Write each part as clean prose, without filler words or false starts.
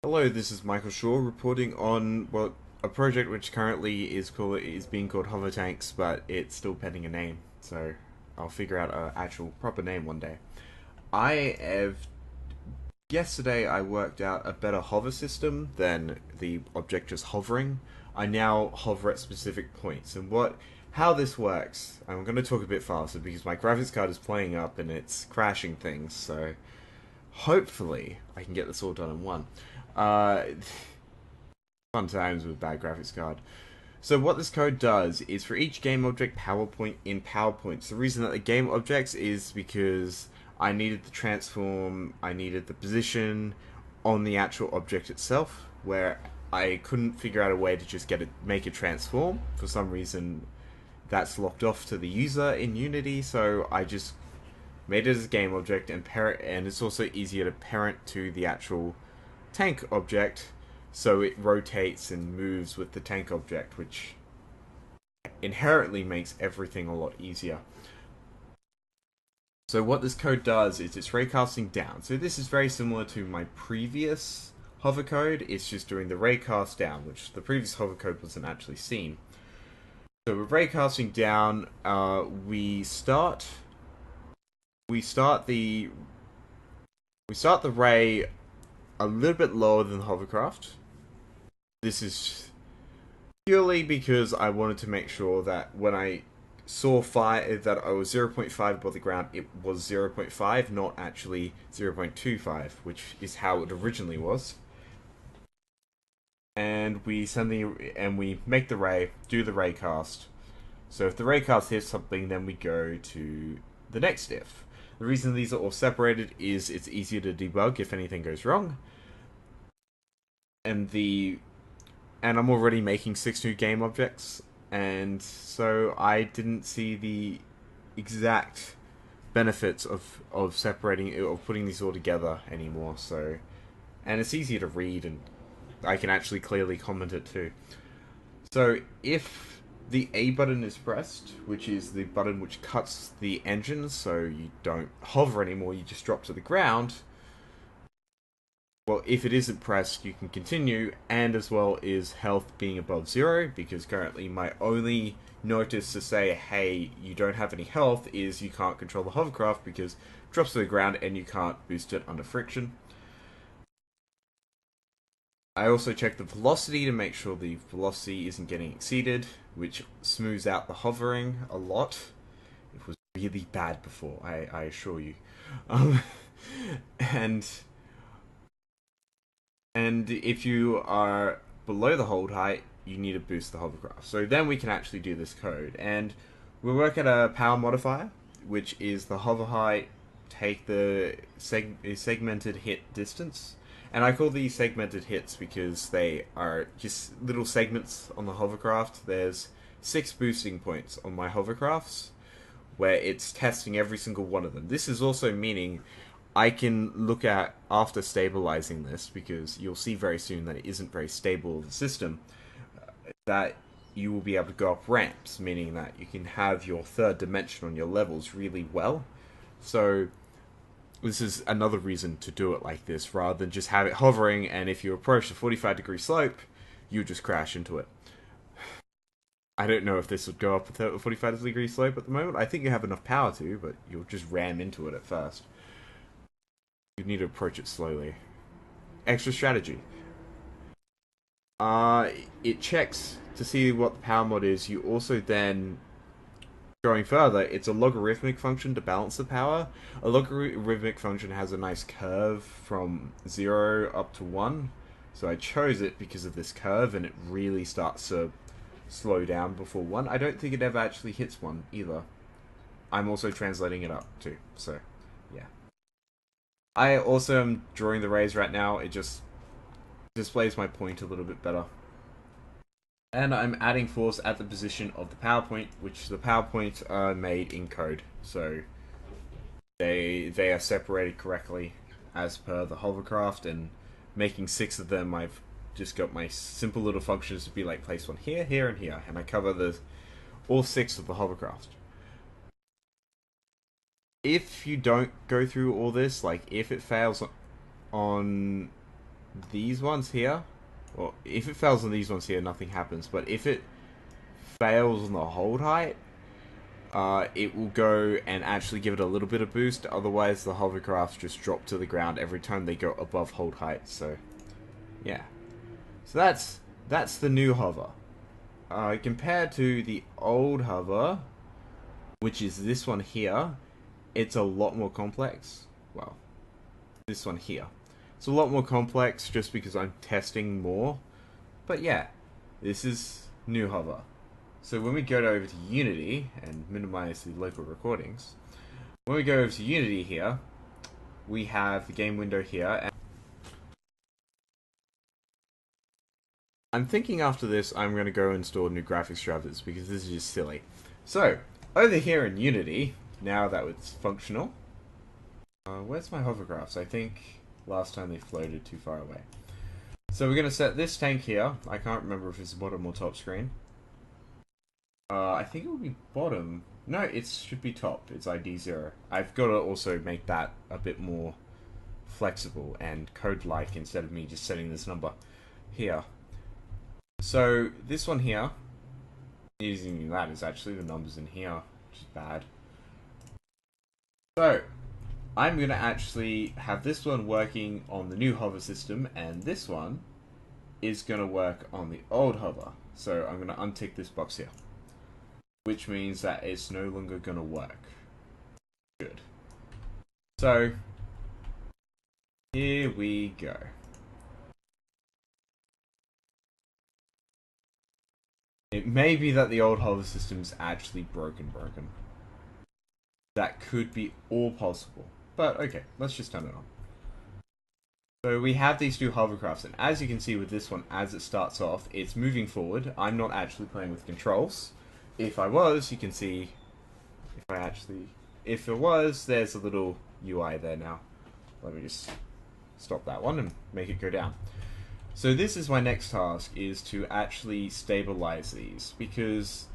Hello, this is Michael Shaw reporting on a project which currently is being called Hovertanks, but it's still pending a name. So I'll figure out an actual proper name one day. I have Yesterday I worked out a better hover system than the object just hovering. I now hover at specific points, and what how this works. I'm going to talk a bit faster because my graphics card is playing up and it's crashing things. So hopefully I can get this all done in one. Uh, Fun times with bad graphics card. So what this code does is for each game object PowerPoint in PowerPoints. The reason that the game objects is because I needed the transform, I needed the position on the actual object itself, where I couldn't figure out a way to just make it transform. For some reason, that's locked off to the user in Unity, so I just made it as a game object and it's also easier to parent to the actual tank object, so it rotates and moves with the tank object, which inherently makes everything a lot easier. So what this code does is it's raycasting down. So this is very similar to my previous hover code. It's just doing the raycast down, which the previous hover code wasn't actually seen. So we're raycasting down. We start the ray a little bit lower than the hovercraft. This is purely because I wanted to make sure that when I saw that I was 0.5 above the ground, it was 0.5, not actually 0.25, which is how it originally was. And we make the ray, do the ray cast. So if the ray cast hits something, then we go to the next if. The reason these are all separated is it's easier to debug if anything goes wrong. And I'm already making 6 new game objects, and so I didn't see the exact benefits of putting these all together anymore. So, and it's easier to read, and I can actually clearly comment it too. So if the A button is pressed, which is the button which cuts the engine, so you don't hover anymore, you just drop to the ground. Well, if it isn't pressed, you can continue, and as well is health being above 0, because currently my only notice to say, hey, you don't have any health, is you can't control the hovercraft because it drops to the ground and you can't boost it under friction. I also check the velocity to make sure the velocity isn't getting exceeded, which smooths out the hovering a lot. It was really bad before, I assure you. Um, and And if you are below the hold height, you need to boost the hovercraft. So then we can actually do this code. And we work at a power modifier, which is the hover height, take the segmented hit distance. And I call these segmented hits because they are just little segments on the hovercraft. There's 6 boosting points on my hovercrafts, where it's testing every single one of them. This is also meaning I can look at, after stabilizing this, because you'll see very soon that it isn't very stable of a system, that you will be able to go up ramps, meaning that you can have your third dimension on your levels really well. So this is another reason to do it like this, rather than just have it hovering, and if you approach the 45-degree slope, you just crash into it. I don't know if this would go up a 45-degree slope at the moment. I think you have enough power to, but you'll just ram into it at first. You need to approach it slowly. Extra strategy. It checks to see what the power mod is. You also then, going further, it's a logarithmic function to balance the power. A logarithmic function has a nice curve from 0 up to 1. So I chose it because of this curve, and it really starts to slow down before 1. I don't think it ever actually hits 1 either. I'm also translating it up too, so yeah. I also am drawing the rays right now. It just displays my point a little bit better. And I'm adding force at the position of the PowerPoint, which the PowerPoints are made in code. So they are separated correctly as per the hovercraft, and making 6 of them, I've just got my simple little functions to be like place one here, here, and here, and I cover all 6 of the hovercraft. If you don't go through all this, like if it fails on these ones here, well, if it fails on these ones here, nothing happens. But if it fails on the hold height, it will go and actually give it a little bit of boost. Otherwise, the hovercrafts just drop to the ground every time they go above hold height. So, yeah. So that's the new hover. Compared to the old hover, which is this one here, it's a lot more complex. Well, this one here. It's a lot more complex just because I'm testing more. But yeah, this is new hover. So when we go over to Unity and minimize the local recordings, when we go over to Unity here, we have the game window here. And I'm thinking after this I'm going to go install new graphics drivers because this is just silly. So, over here in Unity, now that it's functional, where's my hovercrafts? I think last time they floated too far away. So we're going to set this tank here. I can't remember if it's bottom or top screen. I think it will be bottom. No, it should be top. It's ID 0. I've got to also make that a bit more flexible and code-like instead of me just setting this number here. So this one here, using that is actually the numbers in here, which is bad. So I'm going to actually have this one working on the new hover system, and this one is going to work on the old hover. So I'm going to untick this box here, which means that it's no longer going to work. Good. So here we go. It may be that the old hover system is actually broken. That could be all possible. But okay, let's just turn it on. So we have these two hovercrafts, and as you can see with this one, as it starts off, it's moving forward. I'm not actually playing with controls. If I was, you can see, if it was, there's a little UI there now. Let me just stop that one and make it go down. So this is my next task, is to actually stabilize these, because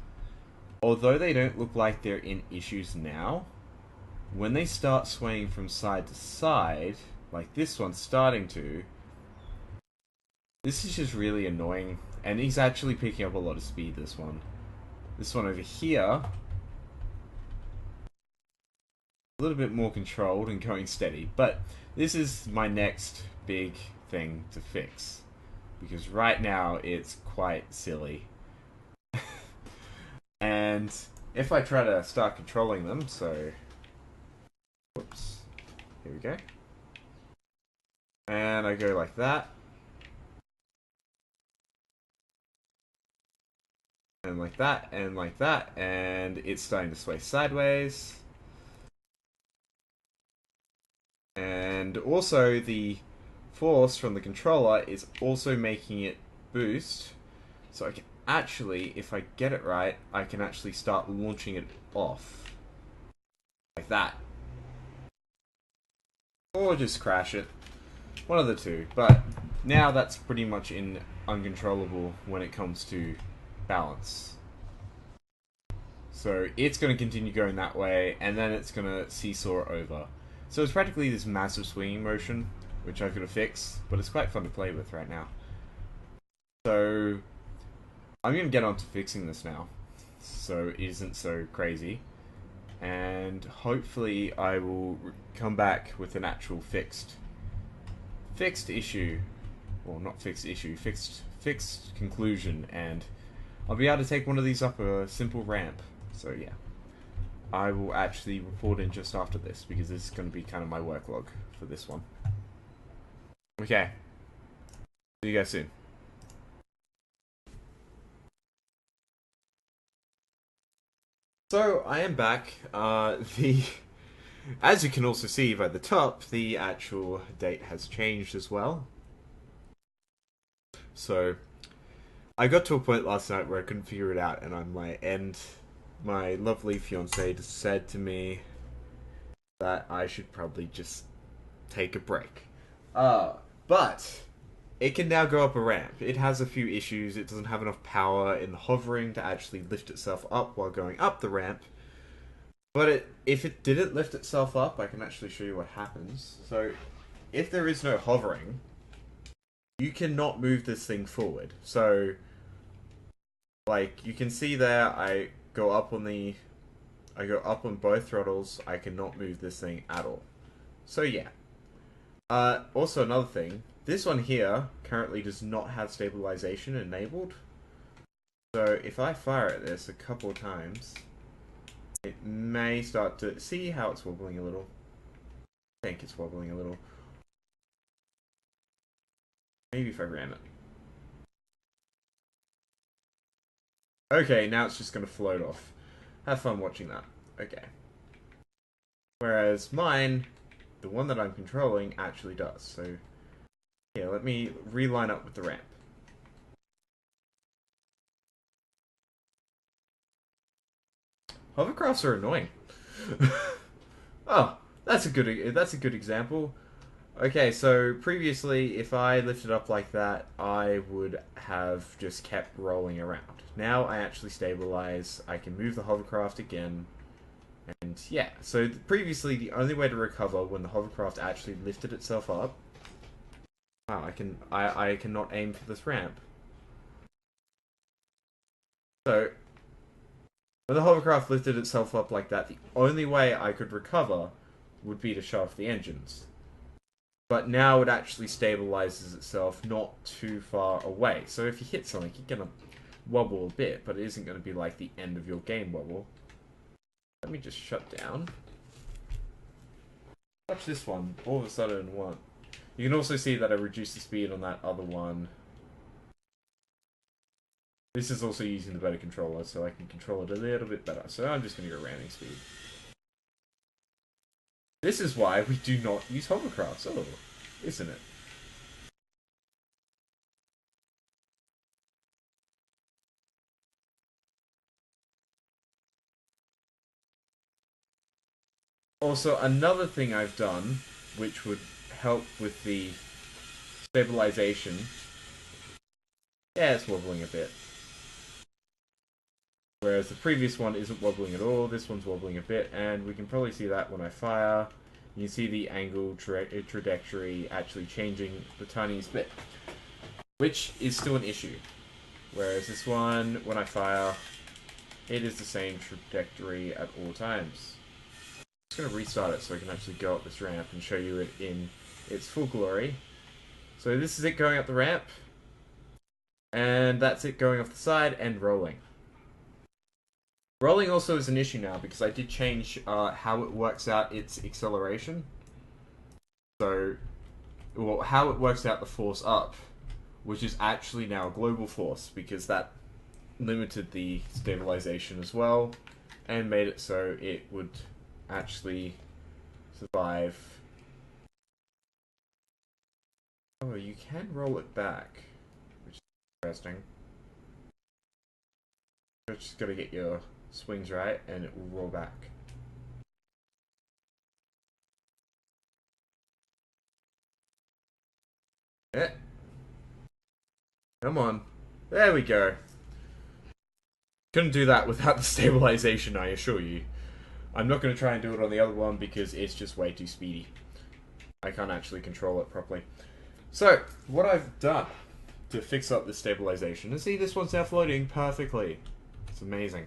although they don't look like they're in issues now, when they start swaying from side to side, like this one's starting to, this is just really annoying. And he's actually picking up a lot of speed, this one. This one over here, a little bit more controlled and going steady. But this is my next big thing to fix, because right now it's quite silly. And if I try to start controlling them, so whoops, here we go, and I go like that, and like that, and like that, and it's starting to sway sideways. And also the force from the controller is also making it boost, so I can actually, if I get it right, I can actually start launching it off like that, or just crash it, one of the two. But now that's pretty much uncontrollable when it comes to balance. So it's going to continue going that way, and then it's going to seesaw over. So it's practically this massive swinging motion, which I've got to fix, but it's quite fun to play with right now. So I'm going to get on to fixing this now, so it isn't so crazy. And hopefully I will come back with an actual fixed issue. Well, not fixed issue, fixed conclusion, and I'll be able to take one of these up a simple ramp. So yeah, I will actually report in just after this, because this is going to be kind of my work log for this one. Okay, see you guys soon. So I am back. As you can also see by the top, the actual date has changed as well. So I got to a point last night where I couldn't figure it out, and my lovely fiance said to me that I should probably just take a break. But it can now go up a ramp. It has a few issues. It doesn't have enough power in the hovering to actually lift itself up while going up the ramp. But if it didn't lift itself up, I can actually show you what happens. So if there is no hovering, you cannot move this thing forward. So, like, you can see there, I go up on both throttles, I cannot move this thing at all. So yeah. Also another thing, this one here currently does not have stabilization enabled. So if I fire at this a couple of times, it may start to... See how it's wobbling a little? I think it's wobbling a little. Maybe if I ram it. Okay, now it's just going to float off. Have fun watching that. Okay. Whereas mine, the one that I'm controlling, actually does. So, yeah, let me reline up with the ramp. Hovercrafts are annoying. Oh, that's a good example. Okay, so previously, if I lifted up like that, I would have just kept rolling around. Now I actually stabilize. I can move the hovercraft again. And yeah, so previously the only way to recover when the hovercraft actually lifted itself up. Wow, I cannot aim for this ramp. So when the hovercraft lifted itself up like that, the only way I could recover would be to shut off the engines. But now it actually stabilizes itself not too far away. So if you hit something, you're gonna wobble a bit, but it isn't gonna be like the end of your game wobble. Let me just shut down. Watch this one. All of a sudden, what? You can also see that I reduced the speed on that other one. This is also using the better controller, so I can control it a little bit better. So I'm just going to go ramming speed. This is why we do not use hovercrafts. Oh, isn't it? Also, another thing I've done, which would help with the stabilization. Yeah, it's wobbling a bit. Whereas the previous one isn't wobbling at all, this one's wobbling a bit, and we can probably see that when I fire. You can see the angle trajectory actually changing the tiniest bit, which is still an issue. Whereas this one, when I fire, it is the same trajectory at all times. I'm just going to restart it so I can actually go up this ramp and show you it in its full glory. So this is it going up the ramp, and that's it going off the side and rolling. Rolling also is an issue now because I did change how it works out its acceleration. So, well, how it works out the force up, which is actually now a global force because that limited the stabilization as well and made it so it would actually survive. Oh, you can roll it back, which is interesting. You've just got to get your swings right and it will roll back. Yeah. Come on. There we go. Couldn't do that without the stabilization, I assure you. I'm not going to try and do it on the other one because it's just way too speedy. I can't actually control it properly. So, what I've done to fix up the stabilization, and see this one's now floating perfectly. It's amazing.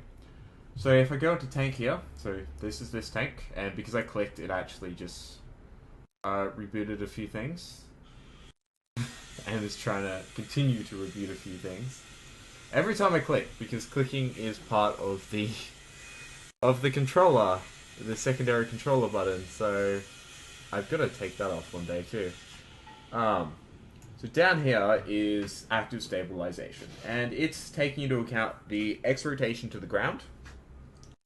So if I go into tank here, so this is this tank, and because I clicked, it actually just rebooted a few things. And is trying to continue to reboot a few things. Every time I click, because clicking is part of the controller, the secondary controller button, so I've got to take that off one day too. So down here is active stabilization, and it's taking into account the X rotation to the ground,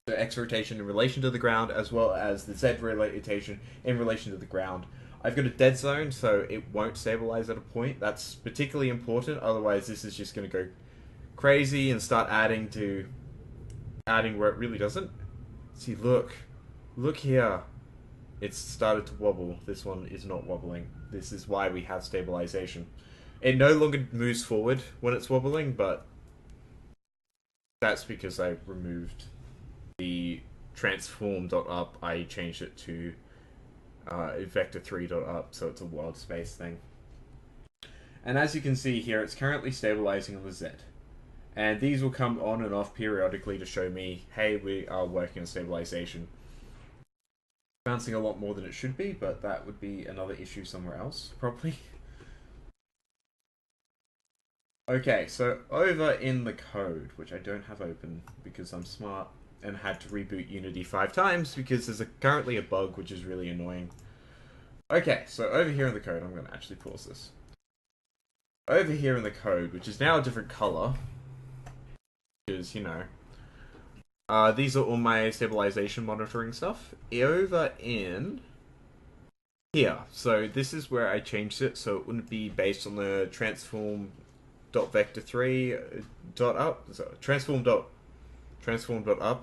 the X rotation in relation to the ground, as well as the Z rotation in relation to the ground. I've got a dead zone, so it won't stabilize at a point. That's particularly important, otherwise this is just going to go crazy and start adding where it really doesn't. See, look here. It's started to wobble. This one is not wobbling. This is why we have stabilization. It no longer moves forward when it's wobbling, but that's because I removed the transform.up. I changed it to vector3.up, so it's a world space thing. And as you can see here, it's currently stabilizing on the Z. And these will come on and off periodically to show me, hey, we are working on stabilization. Bouncing a lot more than it should be, but that would be another issue somewhere else, probably. Okay, so over in the code, which I don't have open because I'm smart and had to reboot Unity 5 times because there's currently a bug which is really annoying. Okay, so over here in the code, I'm going to actually pause this. Over here in the code, which is now a different color, because, you know, these are all my stabilization monitoring stuff. Over in here, so this is where I changed it, so it wouldn't be based on the transform.vector3 dot up, so transform.up,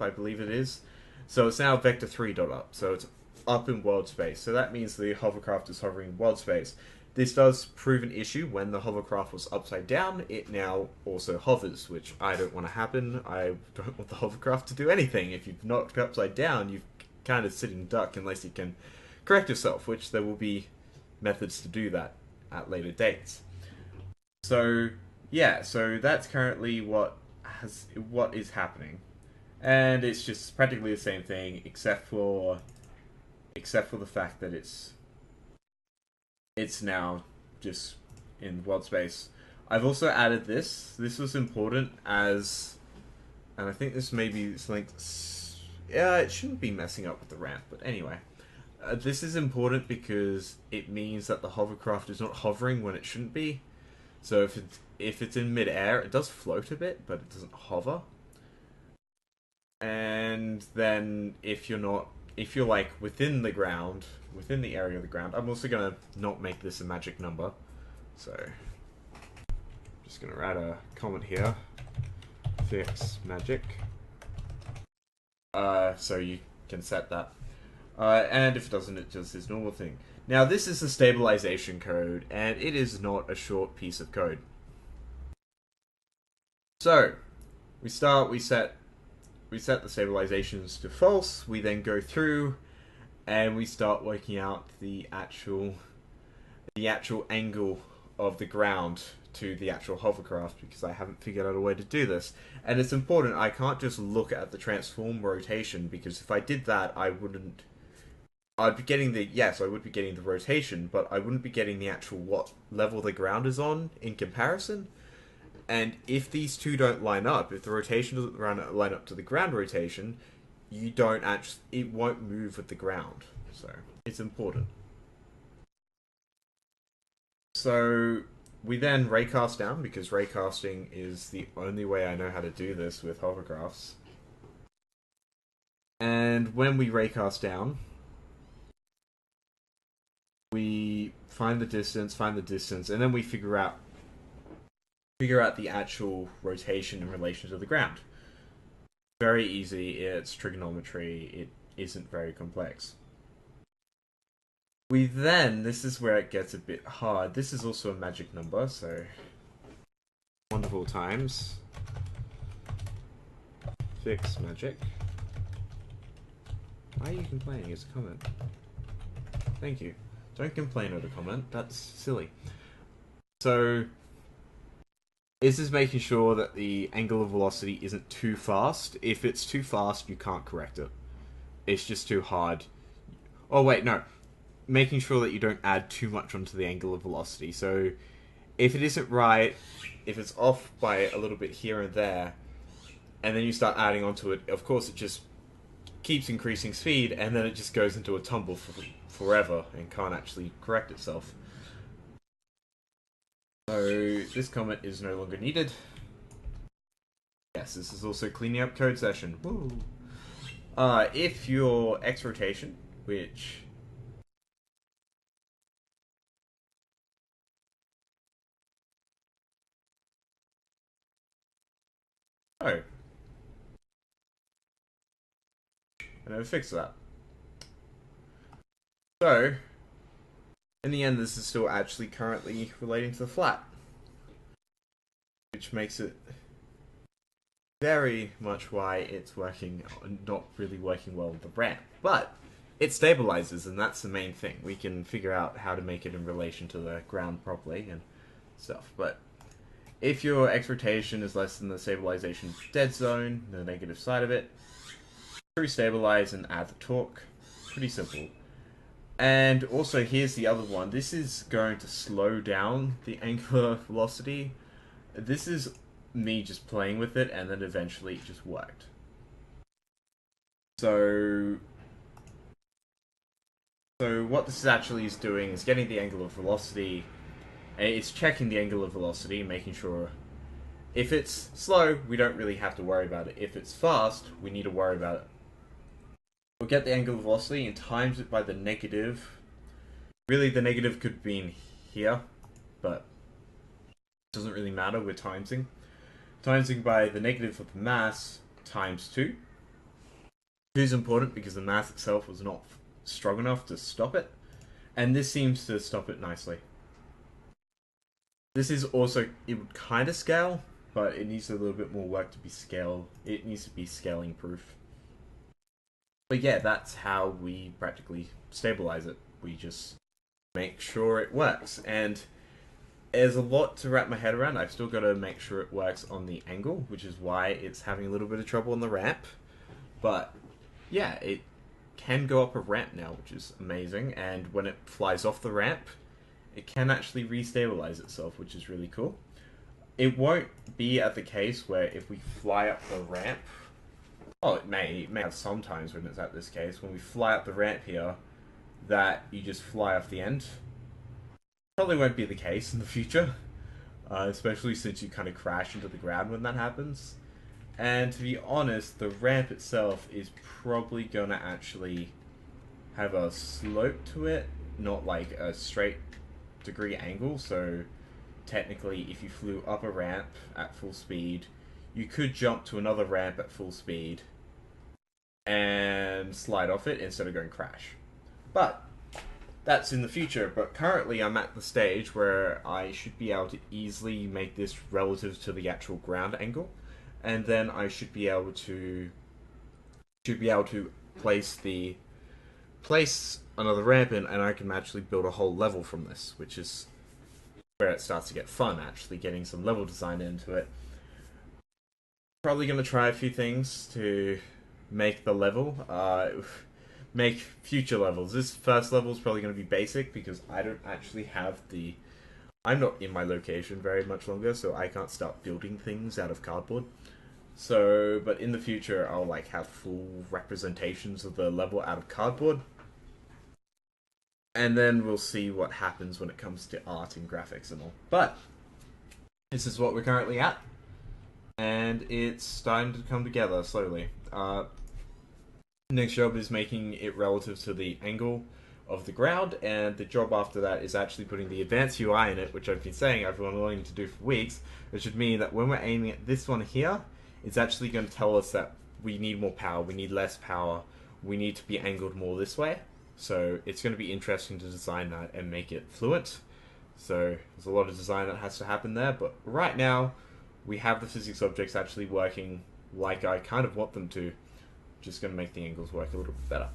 I believe it is. So it's now vector3 dot up, so it's up in world space. So that means the hovercraft is hovering in world space. This does prove an issue. When the hovercraft was upside down, it now also hovers, which I don't want to happen. I don't want the hovercraft to do anything. If you've knocked upside down, you're kind of sitting duck unless you can correct yourself, which there will be methods to do that at later dates. So yeah, so that's currently what is happening, and it's just practically the same thing, except for the fact that it's now just in world space. I've also added this. This was important as, and I think this may be something. Yeah, it shouldn't be messing up with the ramp, but anyway. This is important because it means that the hovercraft is not hovering when it shouldn't be. So if it's in mid-air, it does float a bit, but it doesn't hover. And then if you're like within the ground, within the area of the ground, I'm also gonna not make this a magic number. So just gonna add a comment here. Fix magic. So you can set that. And if it doesn't, it does this normal thing. Now, this is the stabilization code, and it is not a short piece of code. So, we set the stabilizations to false. We then go through, and we start working out the actual angle of the ground to the actual hovercraft, because I haven't figured out a way to do this. And it's important. I can't just look at the transform rotation, because if I did that, I'd be getting I would be getting the rotation, but I wouldn't be getting the actual what level the ground is on in comparison. And if these two don't line up, if the rotation doesn't line up to the ground rotation, it won't move with the ground. So it's important. So we then raycast down, because raycasting is the only way I know how to do this with hovercrafts. And when we raycast down, we find the distance, and then we figure out the actual rotation in relation to the ground. Very easy. It's trigonometry. It isn't very complex. This is where it gets a bit hard. This is also a magic number, so wonderful times. Fix magic. Why are you complaining? It's a comment. Thank you. Don't complain over comment. That's silly. So this is making sure that the angular velocity isn't too fast. If it's too fast, you can't correct it. It's just too hard. Oh wait, no. Making sure that you don't add too much onto the angular velocity. So if it isn't right, if it's off by a little bit here and there, and then you start adding onto it, of course it just keeps increasing speed, and then it just goes into a tumble forever and can't actually correct itself. So this comment is no longer needed. Yes, this is also cleaning up code session. Woo! If your X rotation, which I never fixed that. So, in the end, this is still actually currently relating to the flat, which makes it very much why it's not really working well with the ramp. But it stabilizes, and that's the main thing. We can figure out how to make it in relation to the ground properly, and stuff. But if your X rotation is less than the stabilization dead zone, the negative side of it, true stabilize and add the torque. Pretty simple. And also, here's the other one. This is going to slow down the angular velocity. This is me just playing with it, and then eventually it just worked. So what this actually is doing is getting the angular velocity. It's checking the angular velocity, making sure if it's slow, we don't really have to worry about it. If it's fast, we need to worry about it. We'll get the angular velocity and times it by the negative. Really, the negative could be in here, but it doesn't really matter. We're timesing. Timesing by the negative of the mass times 2. 2 is important because the mass itself was not strong enough to stop it, and this seems to stop it nicely. This is also, it would kind of scale, but it needs a little bit more work to be scaled. It needs to be scaling proof. But yeah, that's how we practically stabilize it. We just make sure it works. And there's a lot to wrap my head around. I've still got to make sure it works on the angle, which is why it's having a little bit of trouble on the ramp. But yeah, it can go up a ramp now, which is amazing. And when it flies off the ramp, it can actually restabilize itself, which is really cool. It won't be at the case where if we fly up the ramp, oh, it may have some times when it's at this case, when we fly up the ramp here, that you just fly off the end. Probably won't be the case in the future, especially since you kind of crash into the ground when that happens. And to be honest, the ramp itself is probably going to actually have a slope to it, not like a straight degree angle. So technically, if you flew up a ramp at full speed, you could jump to another ramp at full speed and slide off it instead of going crash. But that's in the future. But currently I'm at the stage where I should be able to easily make this relative to the actual ground angle, and then I should be able to place another ramp in, and I can actually build a whole level from this, which is where it starts to get fun, actually getting some level design into it. Probably going to try a few things to make the level, make future levels. This first level is probably going to be basic because I don't actually have I'm not in my location very much longer, so I can't start building things out of cardboard. So, but in the future, I'll like have full representations of the level out of cardboard. And then we'll see what happens when it comes to art and graphics and all. But this is what we're currently at, and it's starting to come together slowly. Next job is making it relative to the angle of the ground, and the job after that is actually putting the advanced UI in it, which I've been saying I've been wanting to do for weeks, which would mean that when we're aiming at this one here, it's actually going to tell us that we need more power, we need less power, we need to be angled more this way. So it's going to be interesting to design that and make it fluent. So there's a lot of design that has to happen there, but right now we have the physics objects actually working like I kind of want them to. Just going to make the angles work a little bit better.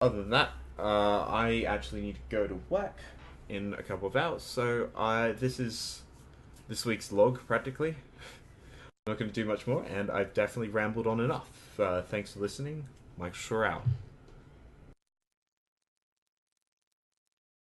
Other than that, I actually need to go to work in a couple of hours, so this is this week's log practically. I'm not going to do much more, and I've definitely rambled on enough. Thanks for listening. Mike Shore out.